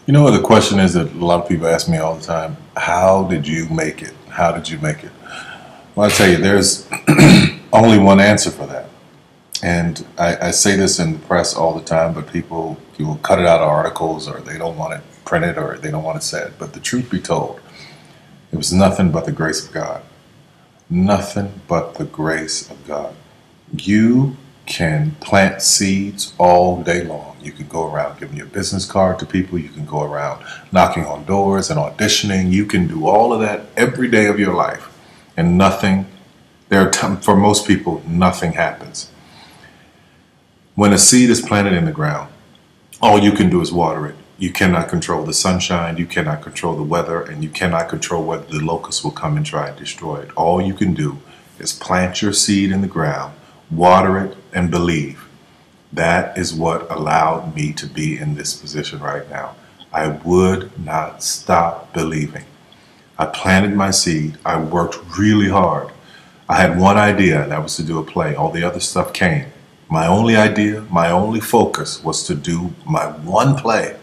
You know what the question is that a lot of people ask me all the time? How did you make it? How did you make it? Well, I tell you, there's only one answer for that. And I say this in the press all the time, but people you will cut it out of articles or they don't want it printed or they don't want it said. But the truth be told, it was nothing but the grace of God. Nothing but the grace of God. You can plant seeds all day long. You can go around giving your business card to people. You can go around knocking on doors and auditioning. You can do all of that every day of your life. And nothing, for most people, nothing happens. When a seed is planted in the ground, all you can do is water it. You cannot control the sunshine, you cannot control the weather, and you cannot control whether the locusts will come and try and destroy it. All you can do is plant your seed in the ground, water it, and believe. That is what allowed me to be in this position right now. I would not stop believing. I planted my seed. I worked really hard. I had one idea, and that was to do a play. All the other stuff came. My only idea, my only focus was to do my one play.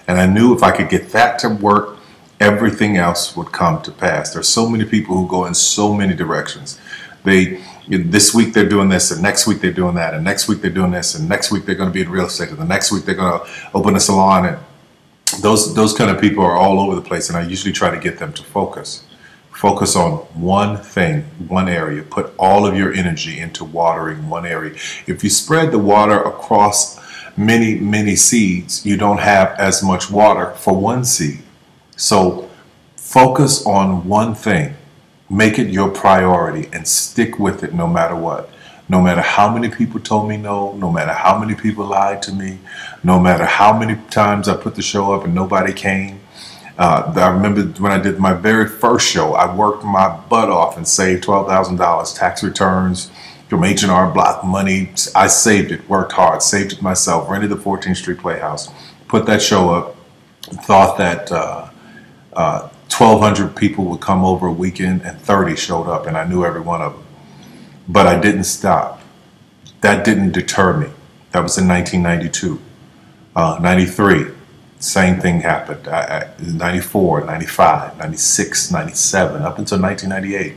And I knew if I could get that to work, everything else would come to pass. There's so many people who go in so many directions. This week they're doing this, and next week they're doing that, and next week they're doing this, and next week they're going to be in real estate, and the next week they're going to open a salon. And those kind of people are all over the place, and I usually try to get them to focus. Focus on one thing, one area. Put all of your energy into watering one area. If you spread the water across many seeds, you don't have as much water for one seed. So focus on one thing. Make it your priority and stick with it no matter what. No matter how many people told me no, no matter how many people lied to me, no matter how many times I put the show up and nobody came. I remember when I did my very first show, I worked my butt off and saved $12,000 tax returns from H&R Block money. I saved it, worked hard, saved it myself, rented the 14th Street Playhouse, put that show up, thought that 1,200 people would come over a weekend, and 30 showed up, and I knew every one of them. But I didn't stop. That didn't deter me. That was in 1992. 93. Same thing happened. 94, 95, 96, 97, up until 1998.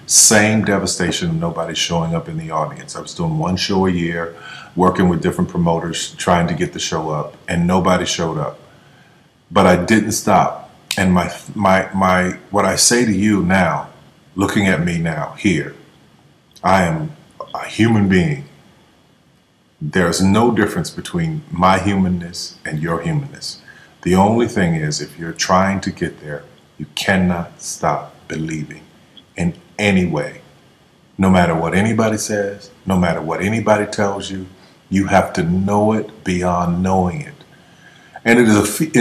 Same devastation, nobody showing up in the audience. I was doing one show a year, working with different promoters, trying to get the show up, and nobody showed up. But I didn't stop. And what I say to you now, looking at me now, here, I am a human being. There's no difference between my humanness and your humanness. The only thing is, if you're trying to get there, you cannot stop believing in any way. No matter what anybody says, no matter what anybody tells you, you have to know it beyond knowing it. And it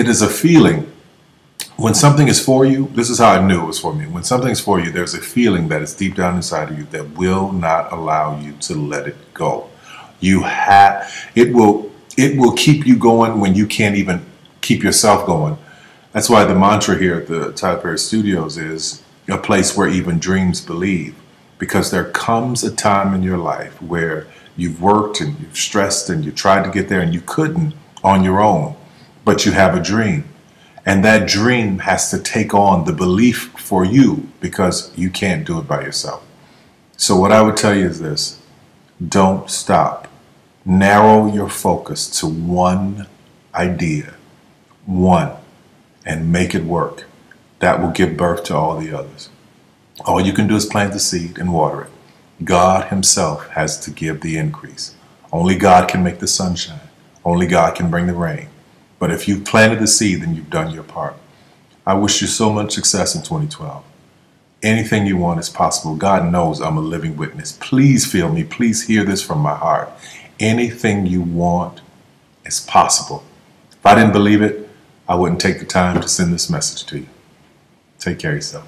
is a feeling. When something is for you, this is how I knew it was for me. When something's for you, there's a feeling that is deep down inside of you that will not allow you to let it go. It will keep you going when you can't even keep yourself going. That's why the mantra here at the Tyler Perry Studios is a place where even dreams believe. Because there comes a time in your life where you've worked and you've stressed and you tried to get there and you couldn't on your own, but you have a dream. And that dream has to take on the belief for you because you can't do it by yourself. So what I would tell you is this: don't stop. Narrow your focus to one idea, one, and make it work. That will give birth to all the others. All you can do is plant the seed and water it. God himself has to give the increase. Only God can make the sunshine. Only God can bring the rain. But if you've planted the seed, then you've done your part. I wish you so much success in 2012. Anything you want is possible. God knows I'm a living witness. Please feel me. Please hear this from my heart. Anything you want is possible. If I didn't believe it, I wouldn't take the time to send this message to you. Take care of yourself.